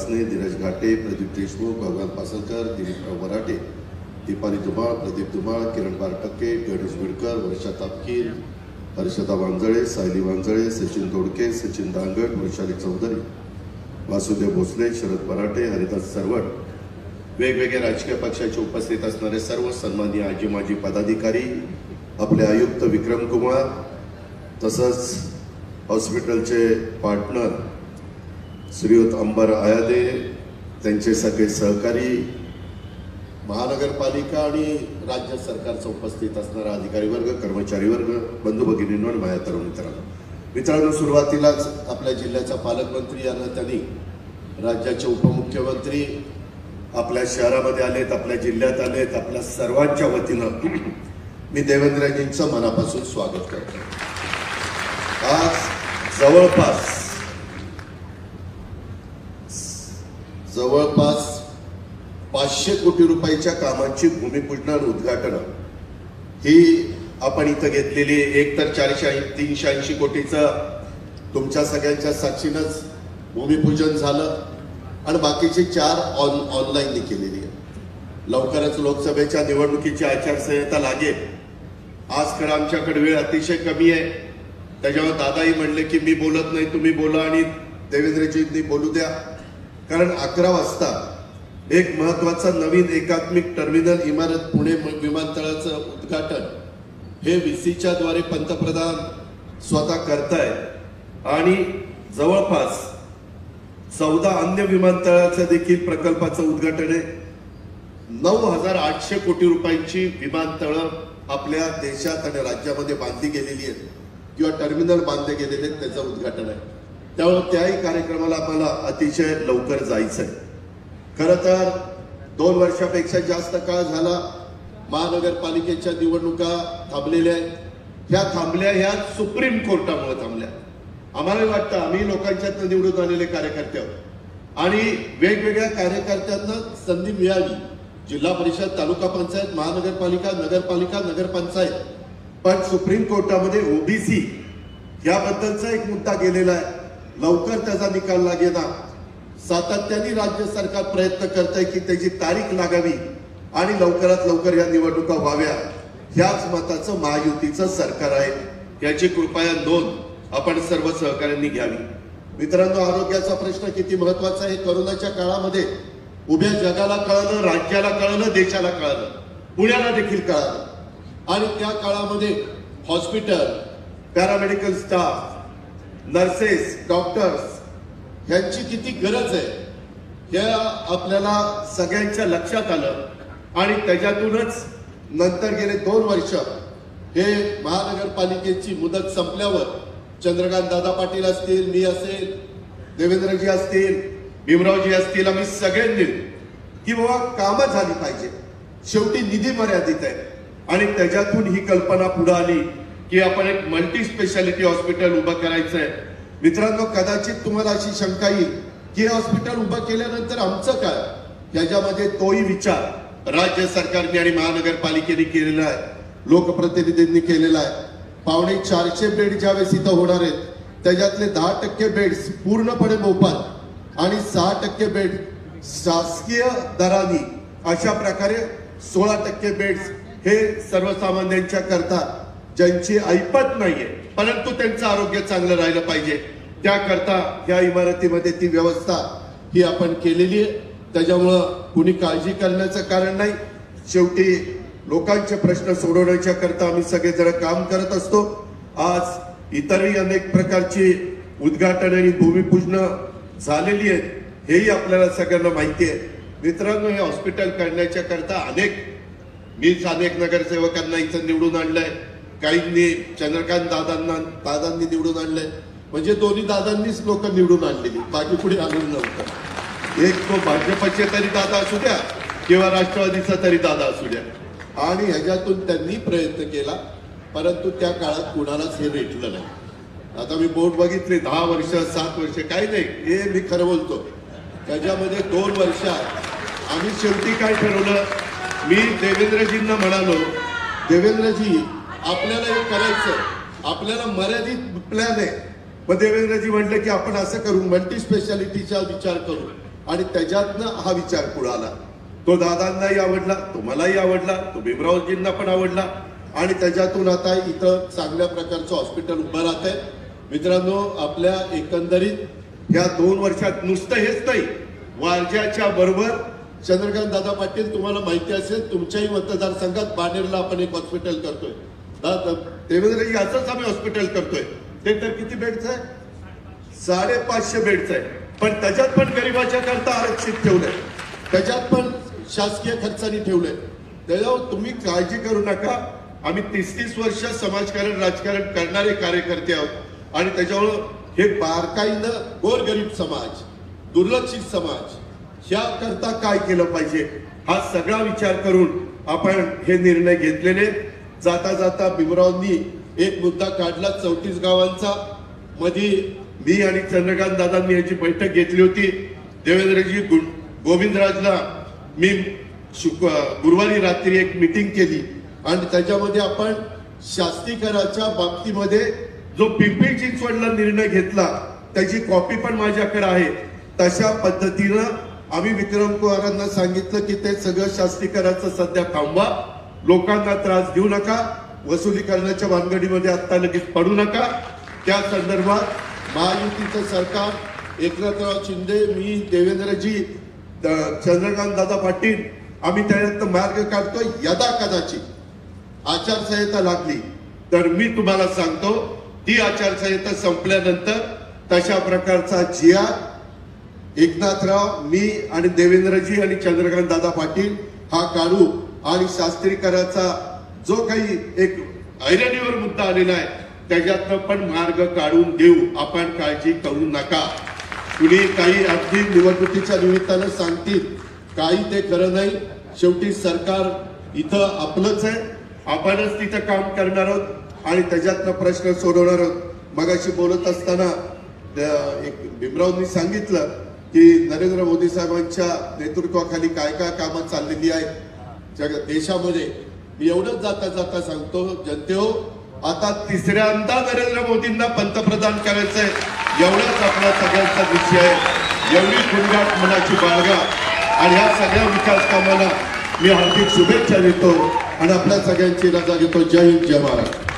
वासने, धीरज घाटे, प्रदीप देशमुख, भगवान पासलकर, दिलीपराव वराटे, दीपाली धुमाळ, प्रदीप धुमाळ, किरण बारटक्के, गणेश बिडकर, वर्षा तापकीर, हर्षदा वांजळे, सायली वांजळे, सचिन दोडके, सचिन दांगट, वैशाली चौधरी, वासुदेव भोसले, शरद बराटे, हरिदास सरवट, वेगवेगळ्या राजकीय पक्षाचे उपस्थित असणारे सर्व सन्माननीय आजी माजी पदाधिकारी, आपले आयुक्त विक्रम कुमार, तसंच हॉस्पिटलचे पार्टनर श्रीयुत अंबर आयादे, त्यांचे सगळे सहकारी, महानगरपालिका आणि राज्य सरकारचा उपस्थित असणारा अधिकारी वर्ग, कर्मचारी वर्ग, बंधू भगिनींनो आणि माझ्या तरुण मित्रांनो, सुरुवातीलाच आपल्या जिल्ह्याचा पालकमंत्री यांना त्यांनी राज्याचे उपमुख्यमंत्री आपल्या शहरामध्ये आलेत, आपल्या जिल्ह्यात आलेत, आपल्या सर्वांच्या वतीनं मी देवेंद्रजींचं मनापासून स्वागत करतो। आज जवळपास 500 कोटी रुपयाच्या कामांची भूमिपूजन आणि उद्घाटन ही आपण इथं घेतलेली, एक तर 380 कोटीचं तुमच्या सगळ्यांच्या साक्षीनंच भूमिपूजन झालं आणि बाकीची 4 ऑनलाईन केलेली आहे। लवकरच लोकसभेच्या निवडणुकीची आचारसंहिता लागेल। आज खरं आमच्याकडे वेळ अतिशय कमी आहे, त्याच्यावर दादाही म्हणले की मी बोलत नाही, तुम्ही बोला आणि देवेंद्रजींनी बोलू द्या, कारण 11 वाजता एक महत्वाचं नवीन एकात्मिक टर्मिनल इमारत पुणे विमानतळाचं उद्घाटन हे VCच्या द्वारे पंतप्रधान स्वतः करतायत आणि जवळपास 14 अन्य विमानतळाचं देखील प्रकल्पाचं उद्घाटन आहे। 9,800 कोटी रुपयांची विमानतळं आपल्या देशात आणि राज्यामध्ये बांधली गेलेली आहेत किंवा टर्मिनल बांधले गेलेले आहेत, त्याचं उद्घाटन आहे। त्यामुळे त्याही कार्यक्रमाला आम्हाला अतिशय लवकर जायचं आहे। खरं तर 2 वर्षापेक्षा जास्त काळ झाला महानगरपालिकेच्या निवडणुका थांबलेल्या आहेत। ह्या सुप्रीम कोर्टामुळे थांबल्या। आम्हाला वाटतं आम्ही लोकांच्यातनं निवडून आलेले कार्यकर्ते आहोत आणि वेगवेगळ्या कार्यकर्त्यांना संधी मिळाली, जिल्हा परिषद, तालुका पंचायत, महानगरपालिका, नगरपालिका, नगरपंचायत, पण सुप्रीम कोर्टामध्ये ओबीसी याबद्दलचा एक मुद्दा गेलेला आहे, लवकर त्याचा निकाल लागेना। सातत्याने राज्य सरकार प्रयत्न करत आहे की त्याची तारीख लागावी आणि लवकरात लवकर या निवडणुका व्हाव्या। ह्याच मताचं महायुतीचं सरकार आहे, याची कृपया नोंद आपण सर्व सहकाऱ्यांनी घ्यावी। मित्रांनो, आरोग्याचा प्रश्न किती महत्वाचा आहे कोरोनाच्या काळामध्ये उभ्या जगाला कळलं, राज्याला कळलं, देशाला कळलं, पुण्याला देखील कळलं आणि त्या काळामध्ये hospital, paramedical staff, nurses, doctors यांची किती गरज आहे हे आपल्याला सगळ्यांच्या लक्षात आलं आणि त्याच्यातूनच नंतर गेले 2 वर्ष हे महानगरपालिकेची मुदत संपल्यावर चंद्रकांत दादा पाटील असतील, मी असेल, देवेंद्रजी असतील, भीमरावजी असतील, आम्ही सगळ्यांनी की बाबा कामं झाली पाहिजे, शेवटी निधी मर्यादित आहे आणि त्याच्यातून ही कल्पना पुढे आली की आपण एक मल्टी स्पेशालिटी हॉस्पिटल उभं करायचं आहे। मित्रांनो, कदाचित तुम्हाला अशी शंका येईल की हॉस्पिटल उभं केल्यानंतर आमचं काय, याच्यामध्ये तोही विचार राज्य सरकारने आणि महानगरपालिकेने केलेला आहे, लोकप्रतिनिधींनी केलेला आहे। 450 बेड ज्यावेळेस इथं होणार आहेत त्याच्यातले 10% बेड्स पूर्णपणे मोफत आणि 6% बेड शासकीय दराने, अशा प्रकारे 16% बेड्स हे सर्वसामान्यांच्या करता ज्यांची ऐपत नाहीये परंतु त्यांचं आरोग्य चांगलं राहिलं पाहिजे त्याकरता या इमारतीमध्ये ती व्यवस्था ही आपण केलेली आहे। त्याच्यामुळं कुणी काळजी करण्याचं कारण नाही, शेवटी लोकांचे प्रश्न सोडवण्याच्या करता आम्ही सगळेजण काम करत असतो। आज इतरही अनेक प्रकारची उद्घाटन आणि भूमिपूजन झालेली आहेत, हेही आपल्याला सगळ्यांना माहिती आहे। मित्रांनो, हे हॉस्पिटल करण्याच्या करता अनेक नगरसेवकांना इथं निवडून आणलंय, काहींनी चंद्रकांत दादांनी निवडून आणलंय, म्हणजे दोन्ही दादांनीच लोक निवडून आणलेली, बाकी पुढे आलेलं नव्हतं। एक तो भाजपचे तरी दादा असू द्या किंवा राष्ट्रवादीचा तरी दादा असू द्या, आणि ह्याच्यातून त्यांनी प्रयत्न केला, परंतु त्या काळात कुणालाच हे रेटलं नाही। आता मी बोर्ड बघितले 10 वर्ष 7 वर्ष काही नाही, हे मी खरं बोलतो, त्याच्यामध्ये 2 वर्षात आम्ही शेवटी काय ठरवलं, मी देवेंद्रजींना म्हणालो, देवेंद्रजी आपल्याला हे करायचं, आपल्याला मर्यादित प्लॅन आहे। मग देवेंद्रजी म्हटले की आपण असं करू, मल्टी स्पेशालिटीचा विचार करू। आणि त्याच्यातनं हा विचार पुढे आला. तो दादांनाही आवडला, तो मलाही आवडला, तो भीमरावजींना पण आवडला आणि त्याच्यातून आता इथं चांगल्या प्रकारचं हॉस्पिटल उभं राहत आहे. मित्रांनो, आपल्या एकंदरीत या 2 वर्षात नुसतं हेच नाही, वारज्याच्या बरोबर चंद्रकांत दादा पाटील, तुम्हाला माहिती असेल तुमच्याही मतदारसंघात बाणेरला आपण एक हॉस्पिटल करतोय. देवेंद्रजी असंच आम्ही हॉस्पिटल करतोय. ते तर किती बेडचं आहे? 550 बेडचं आहे. पण त्याच्यात पण गरिबाच्या करता आरक्षित ठेवलंय, त्याच्यात पण शासकीय खर्चाने ठेवलंय. त्याच्यावर तुम्ही काळजी करू नका. आम्ही 30-30 वर्ष समाजकारण राजकारण करणारे कार्यकर्ते आहोत आणि त्याच्यामुळं हे बारकाईनं गोरगरीब समाज, दुर्लक्षित समाज ह्या करता काय केलं पाहिजे हा सगळा विचार करून आपण हे निर्णय घेतलेले. जाता जाता भीमरावांनी एक मुद्दा काढला 34 गावांचा. मध्ये मी आणि चंद्रकांत दादांनी याची बैठक घेतली होती. देवेंद्रजी गोविंदराजला मी गुरुवारी रात्री एक मीटिंग केली आणि त्याच्यामध्ये आपण शास्तीकराच्या बाबतीमध्ये जो पिंपरी चिंचवडला निर्णय घेतला त्याची कॉपी पण माझ्याकडे आहे. तशा पद्धतीनं आम्ही विक्रम कुमारांना सांगितलं की ते सगळं शास्तीकराचं सध्या थांबवा, लोकांना त्रास देऊ नका, वसुली करण्याच्या भानगडीमध्ये आता लगेच पडू नका. त्या संदर्भात महायुतीचं सरकार, एकनाथराव शिंदे, मी, देवेंद्रजी, चंद्रकांत दादा पाटील आम्ही त्याच्यात मार्ग काढतोय. यदा कदाचित आचारसंहिता लागली तर मी तुम्हाला सांगतो ती आचारसंहिता संपल्यानंतर तशा प्रकारचा जिया एकनाथराव, मी आणि देवेंद्रजी आणि चंद्रकांत दादा पाटील हा काढू आणि शास्त्रीकराचा जो काही एक ऐरणीवर मुद्दा आलेला आहे त्याच्यातनं पण मार्ग काढून देऊ. आपण काळजी करू नका. कुणी काही अगदी निवडणुकीच्या निमित्तानं सांगतील, काही ते खरं नाही. शेवटी सरकार इथं आपलंच आहे, आपणच तिथं काम करणार आहोत आणि त्याच्यातनं प्रश्न सोडवणार आहोत. मगाशी बोलत असताना एक भीमरावांनी सांगितलं की नरेंद्र मोदी साहेबांच्या नेतृत्वाखाली काय काय कामं चाललेली आहेत देशामध्ये. मी एवढंच जाता जाता सांगतो, जनतेहो, आता 3ऱ्यांदा नरेंद्र मोदींना पंतप्रधान करायचंय. एवढाच आपला सगळ्यांचा विषय आहे. एवढी गुणगाठ मनाची बाळगा आणि ह्या सगळ्या विकास कामाला मी हार्दिक शुभेच्छा देतो आणि आपल्या सगळ्यांची रजा घेतो. जय हिंद, जय महाराष्ट्र.